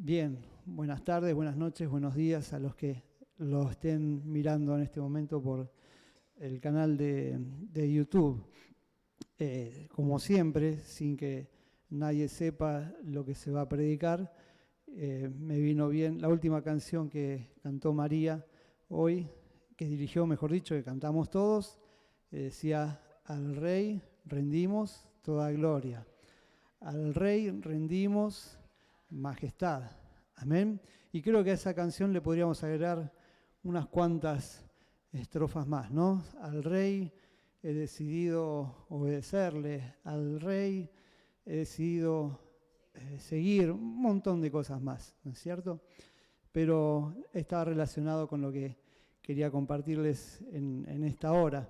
Bien, buenas tardes, buenas noches, buenos días a los que lo estén mirando en este momento por el canal de YouTube. Como siempre, sin que nadie sepa lo que se va a predicar, me vino bien la última canción que cantó María hoy, que dirigió, mejor dicho, que cantamos todos, decía: al Rey rendimos toda gloria, al Rey rendimos majestad. Amén. Y creo que a esa canción le podríamos agregar unas cuantas estrofas más, ¿no? Al Rey he decidido obedecerle, al Rey he decidido seguir, un montón de cosas más, ¿no es cierto? Pero estaba relacionado con lo que quería compartirles en esta hora.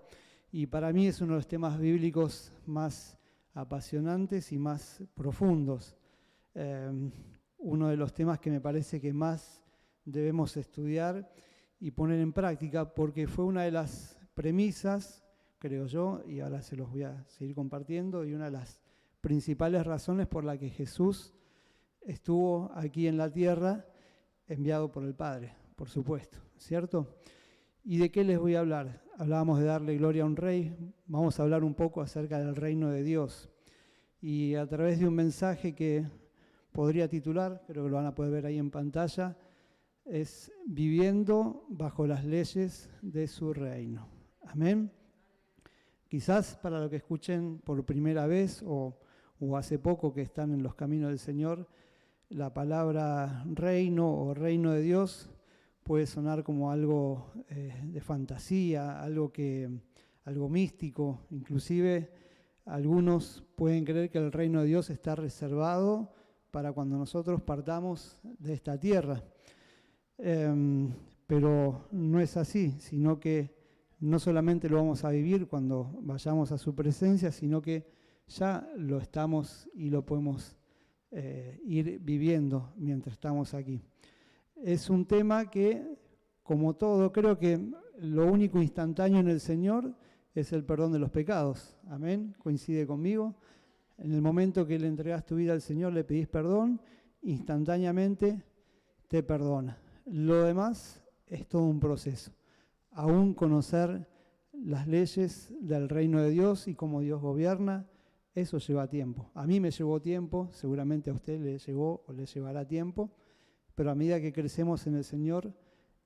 Y para mí es uno de los temas bíblicos más apasionantes y más profundos. Uno de los temas que me parece que más debemos estudiar y poner en práctica, porque fue una de las premisas, creo yo, y ahora se los voy a seguir compartiendo, y una de las principales razones por la que Jesús estuvo aquí en la tierra, enviado por el Padre, por supuesto, ¿cierto? ¿Y de qué les voy a hablar? Hablábamos de darle gloria a un rey, vamos a hablar un poco acerca del reino de Dios. Y a través de un mensaje que podría titular, creo que lo van a poder ver ahí en pantalla, es Viviendo bajo las leyes de su reino. Amén. Quizás para los que escuchen por primera vez o hace poco que están en los caminos del Señor, la palabra reino o reino de Dios puede sonar como algo de fantasía, algo místico. Inclusive algunos pueden creer que el reino de Dios está reservado para cuando nosotros partamos de esta tierra. Pero no es así, sino que no solamente lo vamos a vivir cuando vayamos a su presencia, sino que ya lo estamos y lo podemos ir viviendo mientras estamos aquí. Es un tema que, como todo, creo que lo único instantáneo en el Señor es el perdón de los pecados. Amén, coincide conmigo. En el momento que le entregas tu vida al Señor, le pedís perdón, instantáneamente te perdona. Lo demás es todo un proceso. Aún conocer las leyes del reino de Dios y cómo Dios gobierna, eso lleva tiempo. A mí me llevó tiempo, seguramente a usted le llevó o le llevará tiempo, pero a medida que crecemos en el Señor,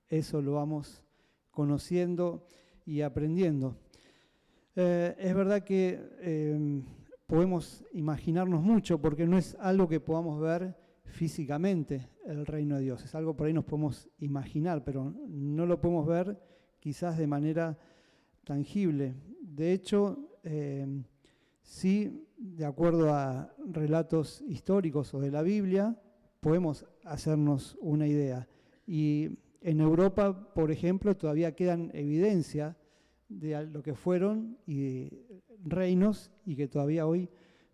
eso lo vamos conociendo y aprendiendo. Es verdad que podemos imaginarnos mucho, porque no es algo que podamos ver físicamente, el reino de Dios. Es algo por ahí nos podemos imaginar, pero no lo podemos ver quizás de manera tangible. De hecho, sí, de acuerdo a relatos históricos o de la Biblia, podemos hacernos una idea. Y en Europa, por ejemplo, todavía quedan evidencia de lo que fueron reinos y que todavía hoy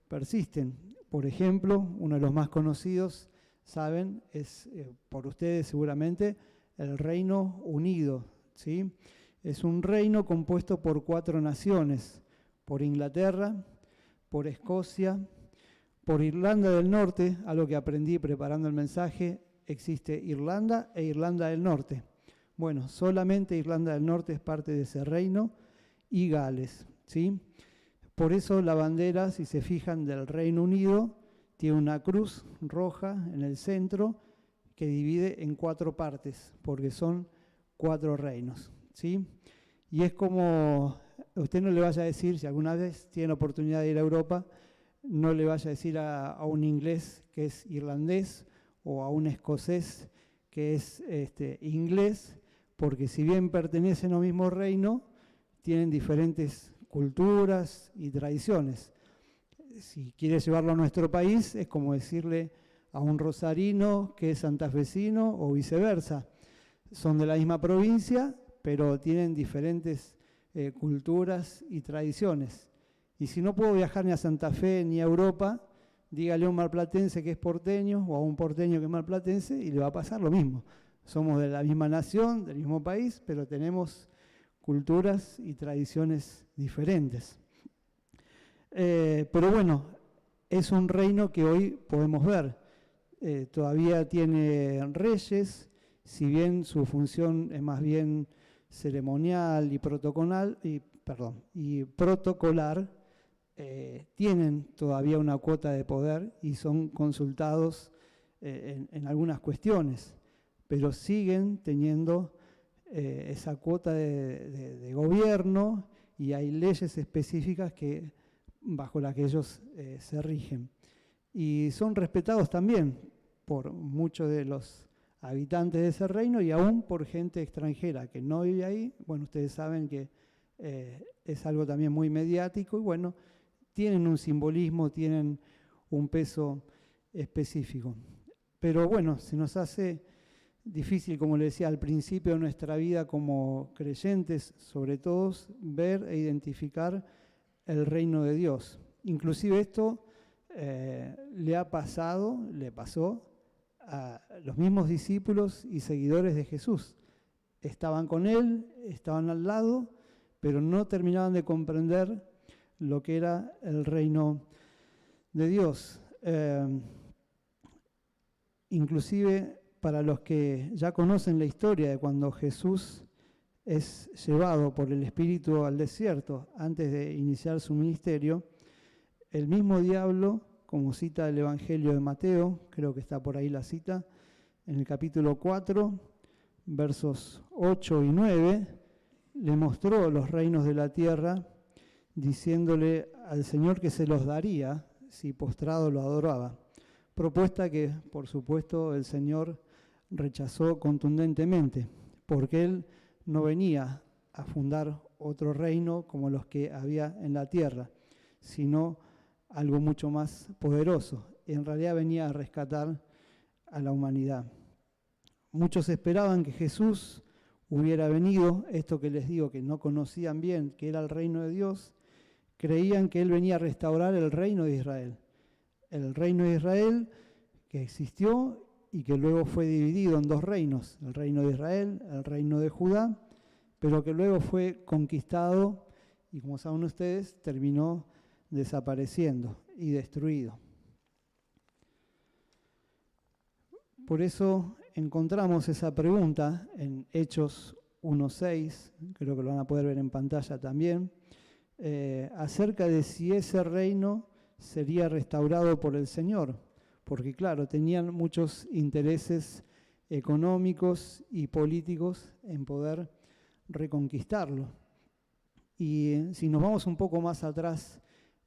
persisten. Por ejemplo, uno de los más conocidos, saben, es por ustedes seguramente, el Reino Unido, ¿sí? Es un reino compuesto por 4 naciones, por Inglaterra, por Escocia, por Irlanda del Norte, algo que aprendí preparando el mensaje, existe Irlanda e Irlanda del Norte. Bueno, solamente Irlanda del Norte es parte de ese reino, y Gales, ¿sí? Por eso la bandera, si se fijan, del Reino Unido, tiene una cruz roja en el centro que divide en 4 partes, porque son 4 reinos, ¿sí? Y es como, usted no le vaya a decir, si alguna vez tiene oportunidad de ir a Europa, no le vaya a decir a un inglés que es irlandés o a un escocés que es inglés, porque si bien pertenecen al mismo reino, tienen diferentes culturas y tradiciones. Si quiere llevarlo a nuestro país, es como decirle a un rosarino que es santafesino o viceversa. Son de la misma provincia, pero tienen diferentes culturas y tradiciones. Y si no puedo viajar ni a Santa Fe ni a Europa, dígale a un marplatense que es porteño o a un porteño que es marplatense y le va a pasar lo mismo. Somos de la misma nación, del mismo país, pero tenemos culturas y tradiciones diferentes. Pero bueno, es un reino que hoy podemos ver. todavía tiene reyes, si bien su función es más bien ceremonial y protocolar, tienen todavía una cuota de poder y son consultados en algunas cuestiones, pero siguen teniendo esa cuota de gobierno y hay leyes específicas bajo las que ellos se rigen. Y son respetados también por muchos de los habitantes de ese reino y aún por gente extranjera que no vive ahí. Bueno, ustedes saben que es algo también muy mediático y bueno, tienen un simbolismo, tienen un peso específico. Pero bueno, se nos hace difícil, como le decía al principio de nuestra vida como creyentes, sobre todo, ver e identificar el reino de Dios. Inclusive esto le pasó a los mismos discípulos y seguidores de Jesús. Estaban con él, estaban al lado, pero no terminaban de comprender lo que era el reino de Dios. Inclusive para los que ya conocen la historia de cuando Jesús es llevado por el Espíritu al desierto antes de iniciar su ministerio, el mismo diablo, como cita el Evangelio de Mateo, creo que está por ahí la cita, en el capítulo 4, versos 8 y 9, le mostró los reinos de la tierra, diciéndole al Señor que se los daría si postrado lo adoraba. Propuesta que, por supuesto, el Señor rechazó contundentemente, porque Él no venía a fundar otro reino como los que había en la tierra, sino algo mucho más poderoso. En realidad venía a rescatar a la humanidad. Muchos esperaban que Jesús hubiera venido, esto que les digo que no conocían bien, que era el reino de Dios, creían que Él venía a restaurar el reino de Israel. El reino de Israel que existió y que luego fue dividido en dos reinos, el reino de Israel, el reino de Judá, pero que luego fue conquistado y, como saben ustedes, terminó desapareciendo y destruido. Por eso encontramos esa pregunta en Hechos 1:6, creo que lo van a poder ver en pantalla también, acerca de si ese reino sería restaurado por el Señor, porque claro, tenían muchos intereses económicos y políticos en poder reconquistarlo. Y si nos vamos un poco más atrás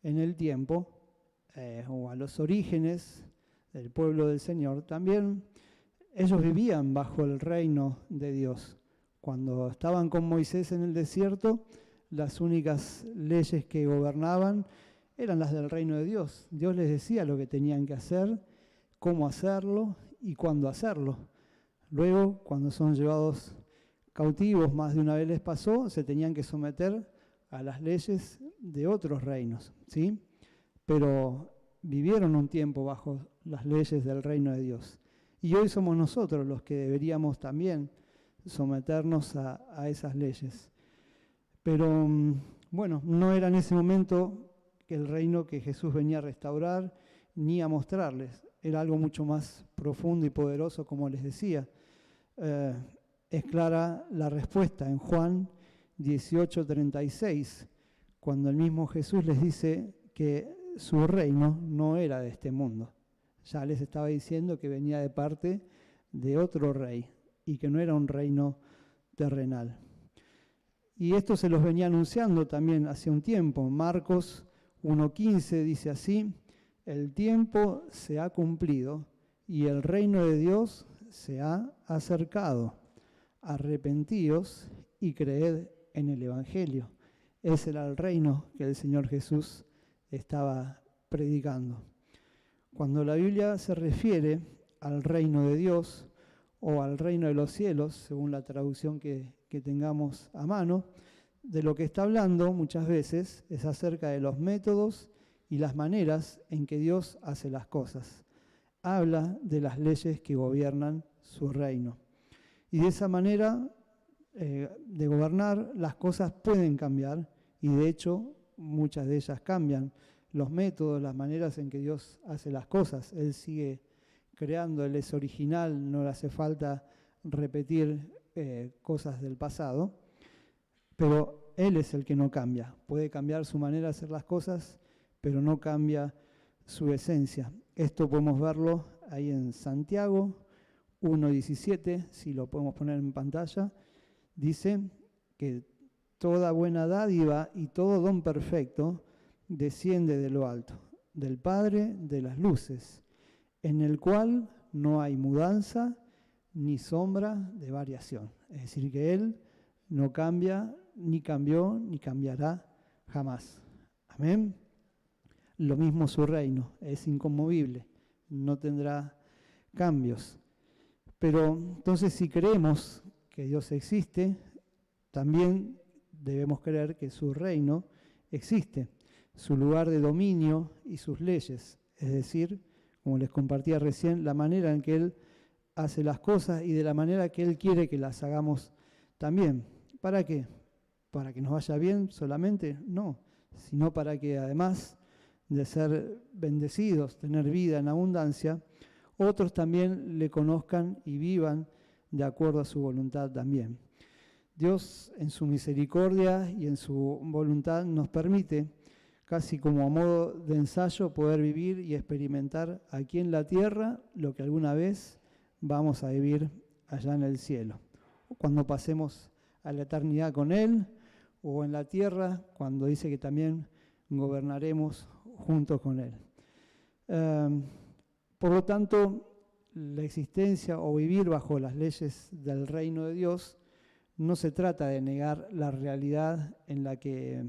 en el tiempo, o a los orígenes del pueblo del Señor, también ellos vivían bajo el reino de Dios. Cuando estaban con Moisés en el desierto, las únicas leyes que gobernaban eran las del reino de Dios. Dios les decía lo que tenían que hacer, cómo hacerlo y cuándo hacerlo. Luego, cuando son llevados cautivos, más de una vez les pasó, se tenían que someter a las leyes de otros reinos, ¿sí? Pero vivieron un tiempo bajo las leyes del reino de Dios. Y hoy somos nosotros los que deberíamos también someternos a esas leyes. Pero bueno, no era en ese momento que el reino que Jesús venía a restaurar ni a mostrarles. Era algo mucho más profundo y poderoso, como les decía. Es clara la respuesta en Juan 18:36, cuando el mismo Jesús les dice que su reino no era de este mundo. Ya les estaba diciendo que venía de parte de otro rey y que no era un reino terrenal. Y esto se los venía anunciando también hace un tiempo. Marcos 1:15 dice así: el tiempo se ha cumplido y el reino de Dios se ha acercado. Arrepentíos y creed en el Evangelio. Ese era el reino que el Señor Jesús estaba predicando. Cuando la Biblia se refiere al reino de Dios o al reino de los cielos, según la traducción que tengamos a mano, de lo que está hablando muchas veces es acerca de los métodos y las maneras en que Dios hace las cosas. Habla de las leyes que gobiernan su reino. Y de esa manera de gobernar, las cosas pueden cambiar y de hecho muchas de ellas cambian. Los métodos, las maneras en que Dios hace las cosas, Él sigue creando, Él es original, no le hace falta repetir cosas del pasado, pero Él es el que no cambia. Puede cambiar su manera de hacer las cosas, pero no cambia su esencia. Esto podemos verlo ahí en Santiago 1:17, si lo podemos poner en pantalla. Dice que toda buena dádiva y todo don perfecto desciende de lo alto, del Padre de las luces, en el cual no hay mudanza ni sombra de variación. Es decir, que Él no cambia, ni cambió, ni cambiará jamás. Amén. Lo mismo su reino, es inconmovible, no tendrá cambios. Pero entonces, si creemos que Dios existe, también debemos creer que su reino existe, su lugar de dominio y sus leyes. Es decir, como les compartía recién, la manera en que Él hace las cosas y de la manera que Él quiere que las hagamos también. ¿Para qué? ¿Para que nos vaya bien solamente? No, sino para que además de ser bendecidos, tener vida en abundancia, otros también le conozcan y vivan de acuerdo a su voluntad también. Dios, en su misericordia y en su voluntad, nos permite, casi como a modo de ensayo, poder vivir y experimentar aquí en la tierra lo que alguna vez vamos a vivir allá en el cielo. Cuando pasemos a la eternidad con Él, o en la tierra, cuando dice que también gobernaremos juntos con Él. Por lo tanto, la existencia o vivir bajo las leyes del reino de Dios no se trata de negar la realidad en la que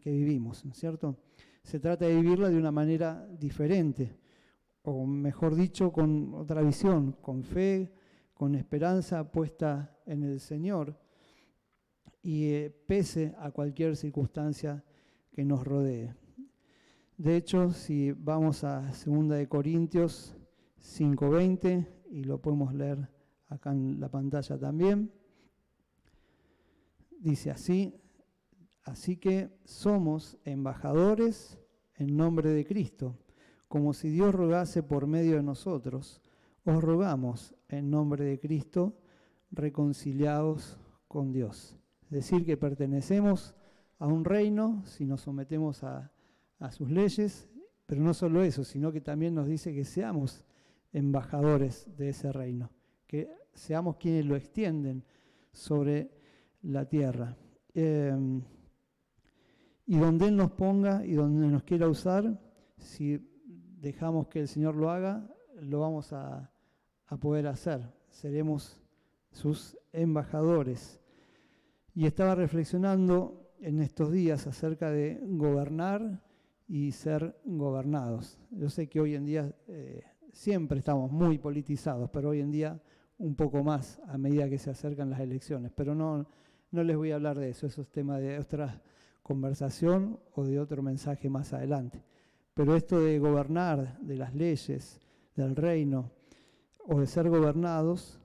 vivimos, ¿no es cierto? Se trata de vivirla de una manera diferente, o mejor dicho, con otra visión, con fe, con esperanza puesta en el Señor, y pese a cualquier circunstancia que nos rodee. De hecho, si vamos a 2 Corintios 5:20, y lo podemos leer acá en la pantalla también, dice así que somos embajadores en nombre de Cristo, como si Dios rogase por medio de nosotros, os rogamos en nombre de Cristo, reconciliados con Dios. Es decir, que pertenecemos a un reino si nos sometemos a sus leyes, pero no solo eso, sino que también nos dice que seamos embajadores de ese reino, que seamos quienes lo extienden sobre la tierra. Y donde Él nos ponga y donde nos quiera usar, si dejamos que el Señor lo haga, lo vamos a poder hacer. Seremos sus embajadores. Y estaba reflexionando en estos días acerca de gobernar y ser gobernados. Yo sé que hoy en día siempre estamos muy politizados, pero hoy en día un poco más a medida que se acercan las elecciones. Pero no les voy a hablar de eso, eso es tema de otra conversación o de otro mensaje más adelante. Pero esto de gobernar, de las leyes, del reino o de ser gobernados,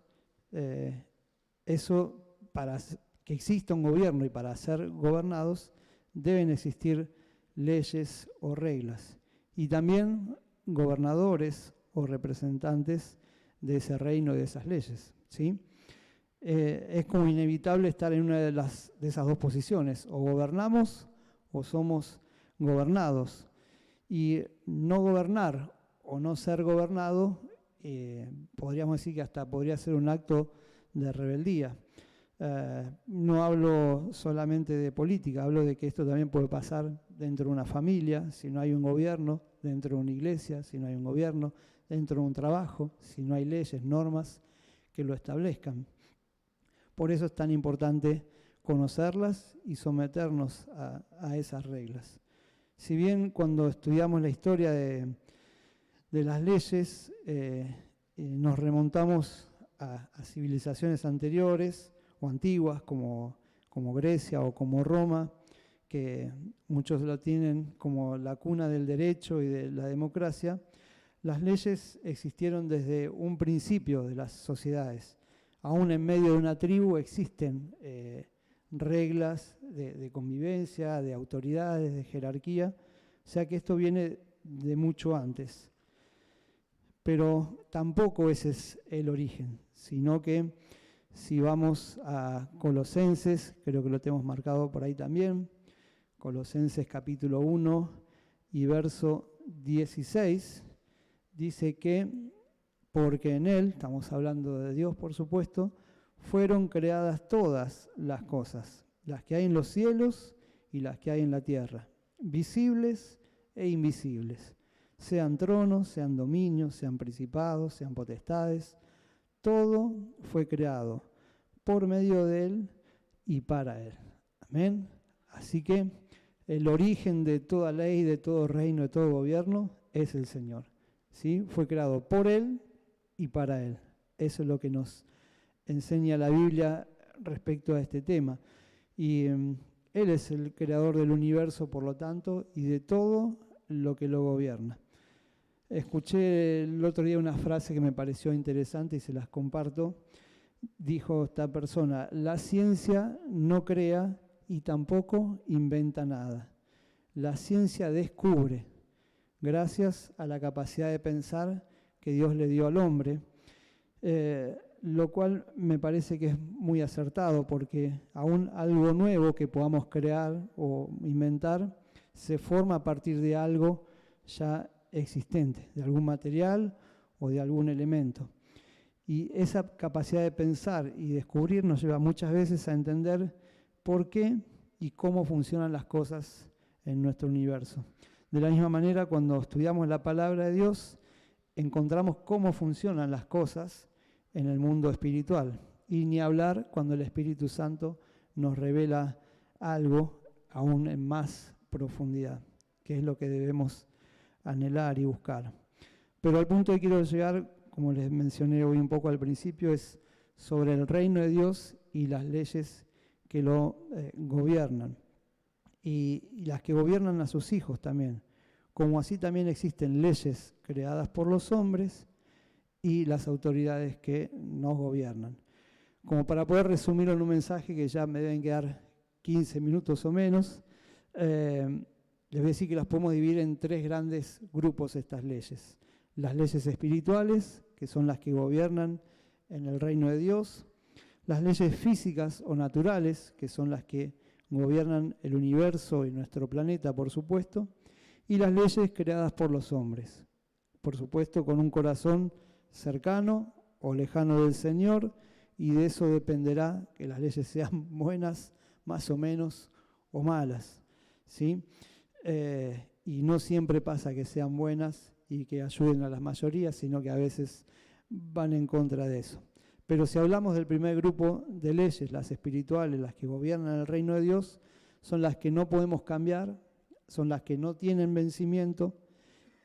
eso para que exista un gobierno y para ser gobernados deben existir leyes o reglas y también gobernadores o representantes de ese reino y de esas leyes, ¿sí? Es como inevitable estar en una de esas dos posiciones, o gobernamos o somos gobernados. Y no gobernar o no ser gobernado, podríamos decir que hasta podría ser un acto de rebeldía. No hablo solamente de política, hablo de que esto también puede pasar dentro de una familia, si no hay un gobierno, dentro de una iglesia, si no hay un gobierno, dentro de un trabajo, si no hay leyes, normas que lo establezcan. Por eso es tan importante conocerlas y someternos a esas reglas. Si bien cuando estudiamos la historia de las leyes nos remontamos a civilizaciones anteriores o antiguas como Grecia o como Roma, que muchos lo tienen como la cuna del derecho y de la democracia, las leyes existieron desde un principio de las sociedades. Aún en medio de una tribu existen reglas de convivencia, de autoridades, de jerarquía, o sea que esto viene de mucho antes. Pero tampoco ese es el origen, sino que si vamos a Colosenses, creo que lo tenemos marcado por ahí también, Colosenses capítulo 1 y verso 16, dice que porque en Él, estamos hablando de Dios por supuesto, fueron creadas todas las cosas, las que hay en los cielos y las que hay en la tierra, visibles e invisibles, sean tronos, sean dominios, sean principados, sean potestades, todo fue creado por medio de Él y para Él. Amén. Así que el origen de toda ley, de todo reino, de todo gobierno es el Señor. ¿Sí? Fue creado por Él y para Él. Eso es lo que nos enseña la Biblia respecto a este tema. Y Él es el creador del universo, por lo tanto, y de todo lo que lo gobierna. Escuché el otro día una frase que me pareció interesante y se las comparto. Dijo esta persona: la ciencia no crea y tampoco inventa nada. La ciencia descubre, gracias a la capacidad de pensar que Dios le dio al hombre, lo cual me parece que es muy acertado, porque aún algo nuevo que podamos crear o inventar se forma a partir de algo ya existente, de algún material o de algún elemento. Y esa capacidad de pensar y descubrir nos lleva muchas veces a entender por qué y cómo funcionan las cosas en nuestro universo. De la misma manera, cuando estudiamos la palabra de Dios, encontramos cómo funcionan las cosas en el mundo espiritual. Y ni hablar cuando el Espíritu Santo nos revela algo aún en más profundidad, que es lo que debemos anhelar y buscar. Pero al punto que quiero llegar, como les mencioné hoy un poco al principio, es sobre el reino de Dios y las leyes que lo gobiernan. Y las que gobiernan a sus hijos también. Como así también existen leyes creadas por los hombres y las autoridades que nos gobiernan. Como para poder resumirlo en un mensaje que ya me deben quedar 15 minutos o menos, les voy a decir que las podemos dividir en tres grandes grupos estas leyes. Las leyes espirituales, que son las que gobiernan en el reino de Dios. Las leyes físicas o naturales, que son las que gobiernan el universo y nuestro planeta, por supuesto. Y las leyes creadas por los hombres, por supuesto con un corazón cercano o lejano del Señor, y de eso dependerá que las leyes sean buenas, más o menos, o malas, ¿sí? Y no siempre pasa que sean buenas y que ayuden a las mayorías, sino que a veces van en contra de eso. Pero si hablamos del primer grupo de leyes, las espirituales, las que gobiernan el reino de Dios, son las que no podemos cambiar, son las que no tienen vencimiento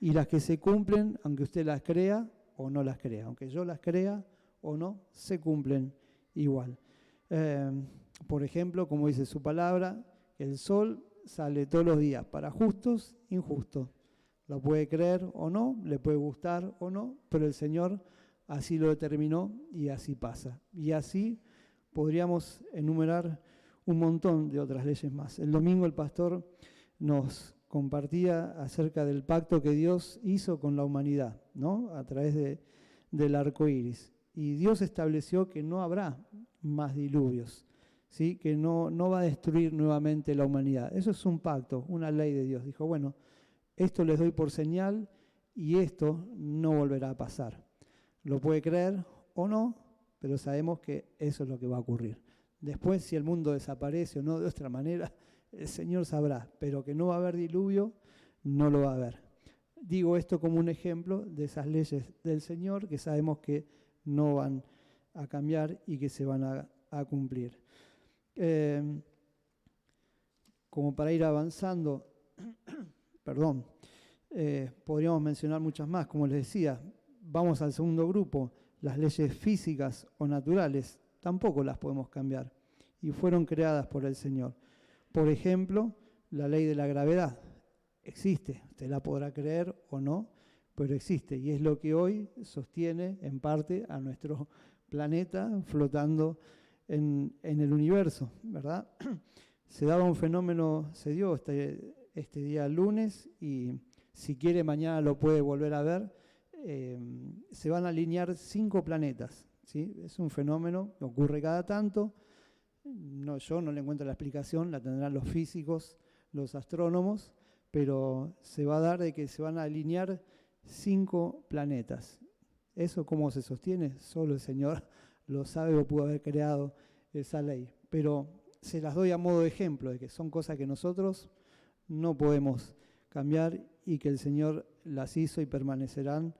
y las que se cumplen, aunque usted las crea o no las crea. Aunque yo las crea o no, se cumplen igual. Por ejemplo, como dice su palabra, el sol sale todos los días para justos e injustos. Lo puede creer o no, le puede gustar o no, pero el Señor así lo determinó y así pasa. Y así podríamos enumerar un montón de otras leyes más. El domingo el pastor nos compartía acerca del pacto que Dios hizo con la humanidad, ¿no? A través del arco iris. Y Dios estableció que no habrá más diluvios, ¿sí? Que no va a destruir nuevamente la humanidad. Eso es un pacto, una ley de Dios. Dijo, bueno, esto les doy por señal y esto no volverá a pasar. Lo puede creer o no, pero sabemos que eso es lo que va a ocurrir. Después, si el mundo desaparece o no de otra manera, el Señor sabrá, pero que no va a haber diluvio, no lo va a haber. Digo esto como un ejemplo de esas leyes del Señor que sabemos que no van a cambiar y que se van a cumplir. Como para ir avanzando, podríamos mencionar muchas más, como les decía. Vamos al segundo grupo, las leyes físicas o naturales, tampoco las podemos cambiar y fueron creadas por el Señor. Por ejemplo, la ley de la gravedad existe, usted la podrá creer o no, pero existe y es lo que hoy sostiene en parte a nuestro planeta flotando en el universo, ¿verdad? Se daba un fenómeno, se dio este día lunes y si quiere mañana lo puede volver a ver. se van a alinear 5 planetas, ¿sí? Es un fenómeno que ocurre cada tanto. Yo no le encuentro la explicación, la tendrán los físicos, los astrónomos, pero se va a dar de que se van a alinear 5 planetas. ¿Eso cómo se sostiene? Solo el Señor lo sabe o pudo haber creado esa ley. Pero se las doy a modo de ejemplo, de que son cosas que nosotros no podemos cambiar y que el Señor las hizo y permanecerán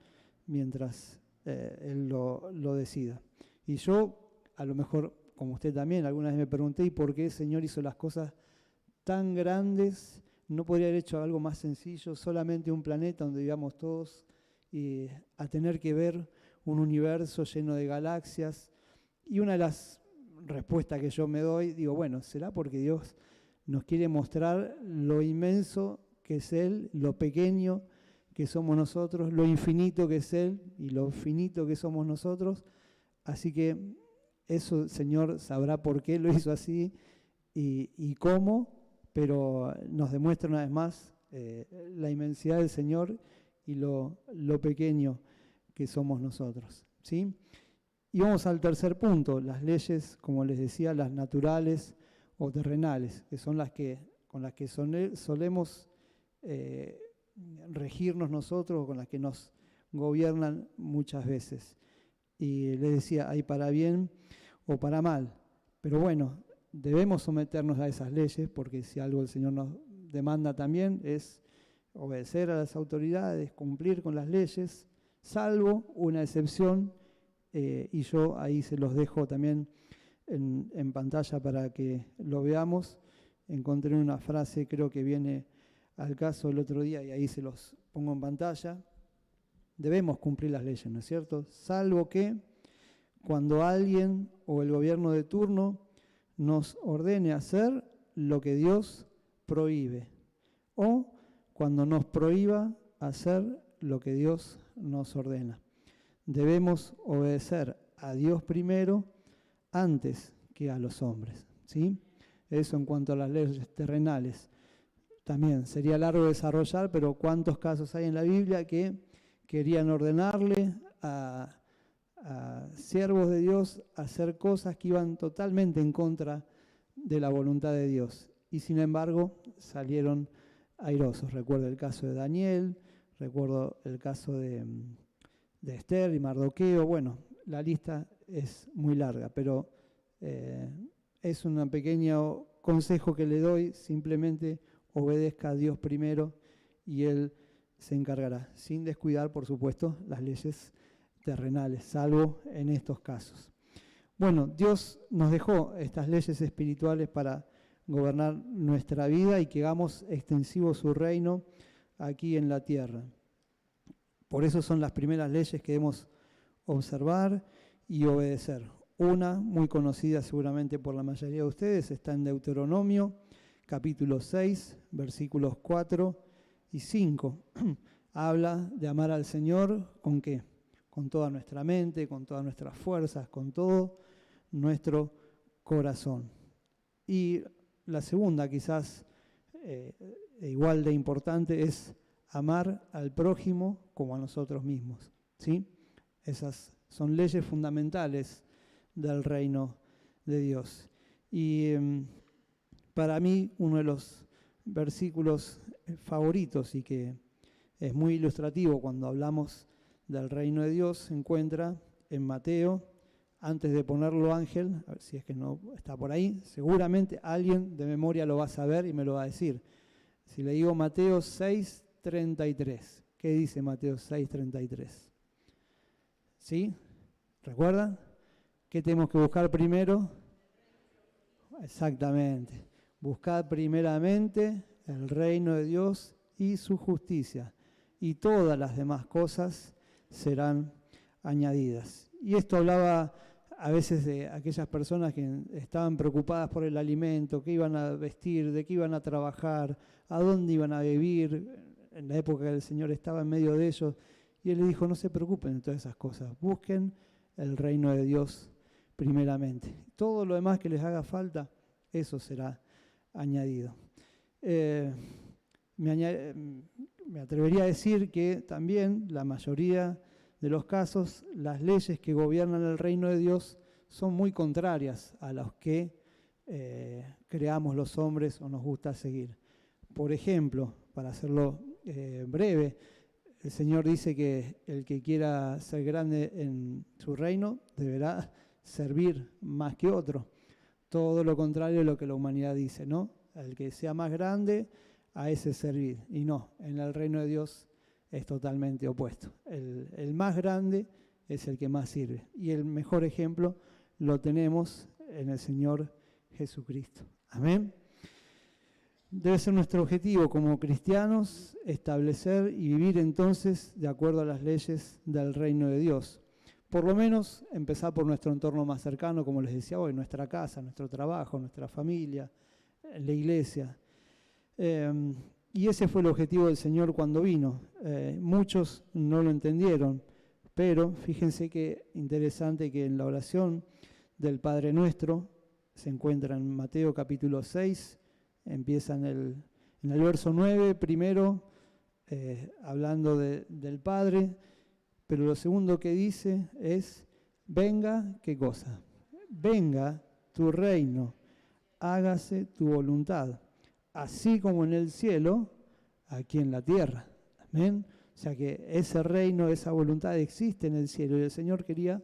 mientras Él lo decida. Y yo, a lo mejor, como usted también, alguna vez me pregunté, ¿y por qué el Señor hizo las cosas tan grandes? ¿No podría haber hecho algo más sencillo, solamente un planeta donde vivamos todos, y a tener que ver un universo lleno de galaxias? Y una de las respuestas que yo me doy, digo, bueno, ¿será porque Dios nos quiere mostrar lo inmenso que es Él, lo pequeño que somos nosotros, lo infinito que es Él y lo finito que somos nosotros? Así que eso el Señor sabrá por qué lo hizo así y cómo, pero nos demuestra una vez más la inmensidad del Señor y lo pequeño que somos nosotros, ¿sí? Y vamos al tercer punto, las leyes, como les decía, las naturales o terrenales, que son las que con las que solemos regirnos nosotros, con las que nos gobiernan muchas veces. Y les decía, hay para bien o para mal, pero bueno, debemos someternos a esas leyes, porque si algo el Señor nos demanda también es obedecer a las autoridades, cumplir con las leyes, salvo una excepción, y yo ahí se los dejo también en pantalla para que lo veamos. Encontré una frase, creo que viene al caso el otro día, y ahí se los pongo en pantalla. Debemos cumplir las leyes, ¿no es cierto? Salvo que cuando alguien o el gobierno de turno nos ordene hacer lo que Dios prohíbe, o cuando nos prohíba hacer lo que Dios nos ordena. Debemos obedecer a Dios primero antes que a los hombres, ¿sí? Eso en cuanto a las leyes terrenales. También sería largo desarrollar, pero ¿cuántos casos hay en la Biblia que querían ordenarle a siervos de Dios hacer cosas que iban totalmente en contra de la voluntad de Dios? Y sin embargo salieron airosos. Recuerdo el caso de Daniel, recuerdo el caso de Esther y Mardoqueo. Bueno, la lista es muy larga, pero es un pequeño consejo que le doy: simplemente obedezca a Dios primero y Él se encargará, sin descuidar, por supuesto, las leyes terrenales, salvo en estos casos. Bueno, Dios nos dejó estas leyes espirituales para gobernar nuestra vida y que hagamos extensivo su reino aquí en la tierra. Por eso son las primeras leyes que debemos observar y obedecer. Una, muy conocida seguramente por la mayoría de ustedes, está en Deuteronomio, capítulo 6, versículos 4 y 5. Habla de amar al Señor, ¿con qué? Con toda nuestra mente, con todas nuestras fuerzas, con todo nuestro corazón. Y la segunda, quizás igual de importante, es amar al prójimo como a nosotros mismos, ¿sí? Esas son leyes fundamentales del reino de Dios. Y para mí uno de los versículos favoritos y que es muy ilustrativo cuando hablamos del reino de Dios se encuentra en Mateo. Antes de ponerlo, Ángel, a ver si es que no está por ahí, seguramente alguien de memoria lo va a saber y me lo va a decir. Si le digo Mateo 6:33, ¿qué dice Mateo 6:33? ¿Sí? ¿Recuerdan? ¿Qué tenemos que buscar primero? Exactamente. Buscad primeramente el reino de Dios y su justicia, y todas las demás cosas serán añadidas. Y esto hablaba a veces de aquellas personas que estaban preocupadas por el alimento, qué iban a vestir, de qué iban a trabajar, a dónde iban a vivir. En la época que el Señor estaba en medio de ellos, y Él les dijo: no se preocupen de todas esas cosas, busquen el reino de Dios primeramente. Todo lo demás que les haga falta, eso será añadido. Me atrevería a decir que también la mayoría de los casos, las leyes que gobiernan el reino de Dios son muy contrarias a las que creamos los hombres o nos gusta seguir. Por ejemplo, para hacerlo breve, el Señor dice que el que quiera ser grande en su reino deberá servir más que otro. Todo lo contrario de lo que la humanidad dice, ¿no? El que sea más grande, a ese servir. Y no, en el reino de Dios es totalmente opuesto. El más grande es el que más sirve. Y el mejor ejemplo lo tenemos en el Señor Jesucristo. Amén. Debe ser nuestro objetivo como cristianos establecer y vivir entonces de acuerdo a las leyes del reino de Dios. Por lo menos empezar por nuestro entorno más cercano, como les decía hoy, nuestra casa, nuestro trabajo, nuestra familia, la iglesia. Y ese fue el objetivo del Señor cuando vino. Muchos no lo entendieron, pero fíjense qué interesante que en la oración del Padre Nuestro, se encuentra en Mateo capítulo 6, empieza en el verso 9, primero hablando del Padre, pero lo segundo que dice es, venga, ¿qué cosa? Venga tu reino, hágase tu voluntad, así como en el cielo, aquí en la tierra. Amén. O sea que ese reino, esa voluntad existe en el cielo y el Señor quería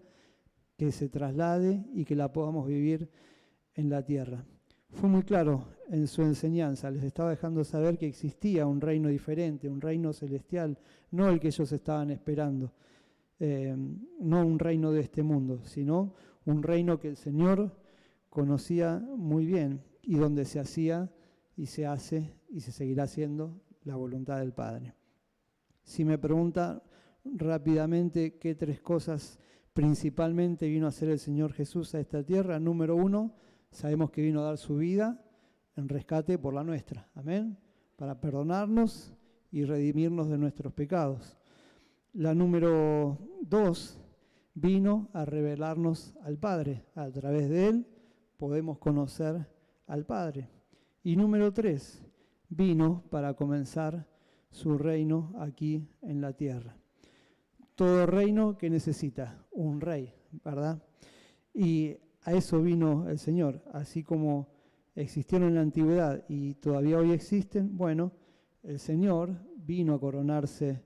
que se traslade y que la podamos vivir en la tierra. Fue muy claro en su enseñanza, les estaba dejando saber que existía un reino diferente, un reino celestial, no el que ellos estaban esperando, no un reino de este mundo, sino un reino que el Señor conocía muy bien y donde se hacía y se hace y se seguirá haciendo la voluntad del Padre. Si me pregunta rápidamente qué tres cosas principalmente vino a hacer el Señor Jesús a esta tierra, número 1, sabemos que vino a dar su vida en rescate por la nuestra, amén, para perdonarnos y redimirnos de nuestros pecados. La número 2, vino a revelarnos al Padre. A través de Él podemos conocer al Padre. Y número 3, vino para comenzar su reino aquí en la tierra. Todo reino que necesita un rey, ¿verdad? Y a eso vino el Señor, así como existieron en la antigüedad y todavía hoy existen, bueno, el Señor vino a coronarse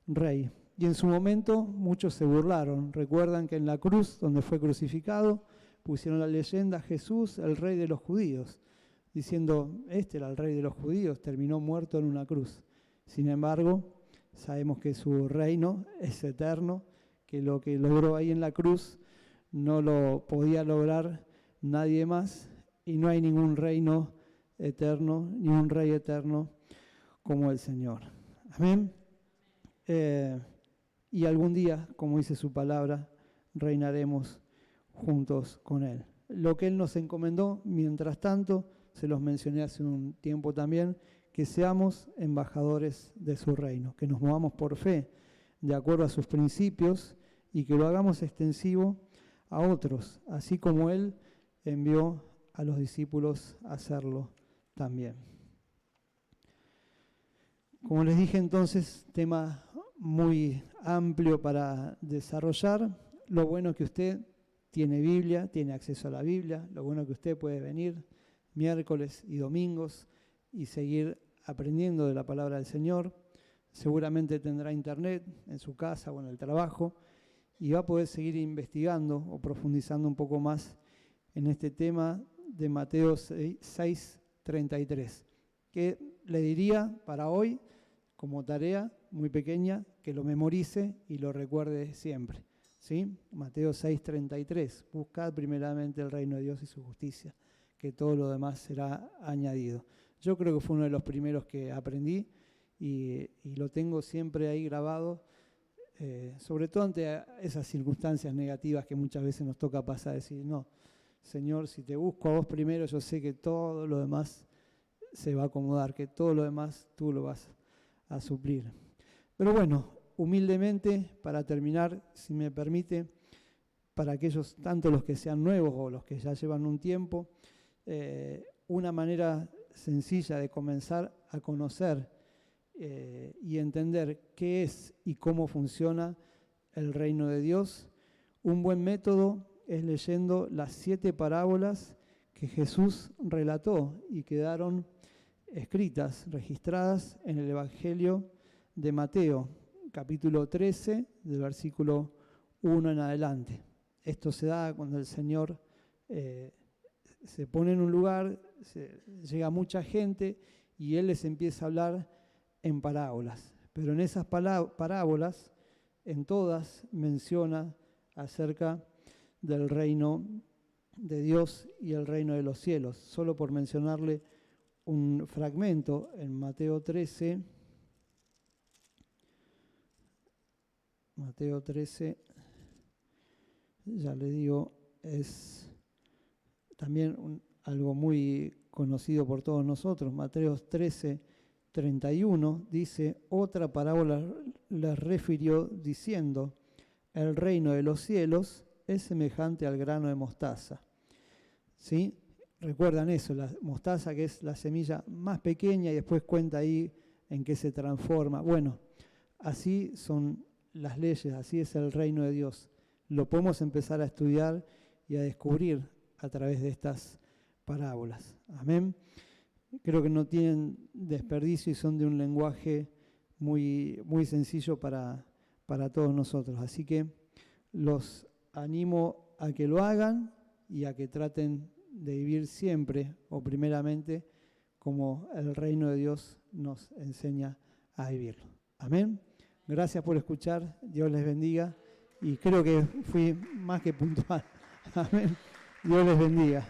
rey. Y en su momento muchos se burlaron. Recuerdan que en la cruz donde fue crucificado pusieron la leyenda Jesús, el rey de los judíos, diciendo, este era el rey de los judíos, terminó muerto en una cruz. Sin embargo, sabemos que su reino es eterno, que lo que logró ahí en la cruz no lo podía lograr nadie más y no hay ningún reino eterno, ni un rey eterno como el Señor. Amén. Y algún día, como dice su palabra, reinaremos juntos con Él. Lo que Él nos encomendó, mientras tanto, se los mencioné hace un tiempo también, que seamos embajadores de su reino, que nos movamos por fe, de acuerdo a sus principios, y que lo hagamos extensivo a otros, así como Él envió a los discípulos a hacerlo también. Como les dije entonces, tema muy amplio para desarrollar. Lo bueno es que usted tiene Biblia, tiene acceso a la Biblia, lo bueno es que usted puede venir miércoles y domingos y seguir aprendiendo de la palabra del Señor. Seguramente tendrá internet en su casa o en el trabajo y va a poder seguir investigando o profundizando un poco más en este tema de Mateo 6:33, que le diría para hoy, como tarea muy pequeña, que lo memorice y lo recuerde siempre. ¿Sí? Mateo 6:33, buscad primeramente el reino de Dios y su justicia, que todo lo demás será añadido. Yo creo que fue uno de los primeros que aprendí y lo tengo siempre ahí grabado, sobre todo ante esas circunstancias negativas que muchas veces nos toca pasar, decir, no, Señor, si te busco a vos primero, yo sé que todo lo demás se va a acomodar, que todo lo demás tú lo vas a suplir. Pero bueno, humildemente, para terminar, si me permite, para aquellos, tanto los que sean nuevos o los que ya llevan un tiempo, una manera sencilla de comenzar a conocer y entender qué es y cómo funciona el reino de Dios, un buen método es leyendo las 7 parábolas que Jesús relató y quedaron escritas, registradas en el Evangelio de Mateo, capítulo 13, del versículo 1 en adelante. Esto se da cuando el Señor se pone en un lugar, llega mucha gente y Él les empieza a hablar en parábolas. Pero en esas parábolas, en todas, menciona acerca del reino de Dios y el reino de los cielos. Solo por mencionarle un fragmento, en Mateo 13, ya le digo, es también algo muy conocido por todos nosotros. Mateo 13, 31 dice: otra parábola les refirió diciendo: el reino de los cielos es semejante al grano de mostaza. ¿Sí? Recuerdan eso, la mostaza, que es la semilla más pequeña, y después cuenta ahí en qué se transforma. Bueno, así son las leyes, así es el reino de Dios. Lo podemos empezar a estudiar y a descubrir a través de estas parábolas. Amén. Creo que no tienen desperdicio y son de un lenguaje muy, muy sencillo para todos nosotros. Así que los animo a que lo hagan y a que traten de vivir siempre o primeramente como el reino de Dios nos enseña a vivirlo. Amén. Gracias por escuchar. Dios les bendiga. Y creo que fui más que puntual. Amén. Dios les bendiga.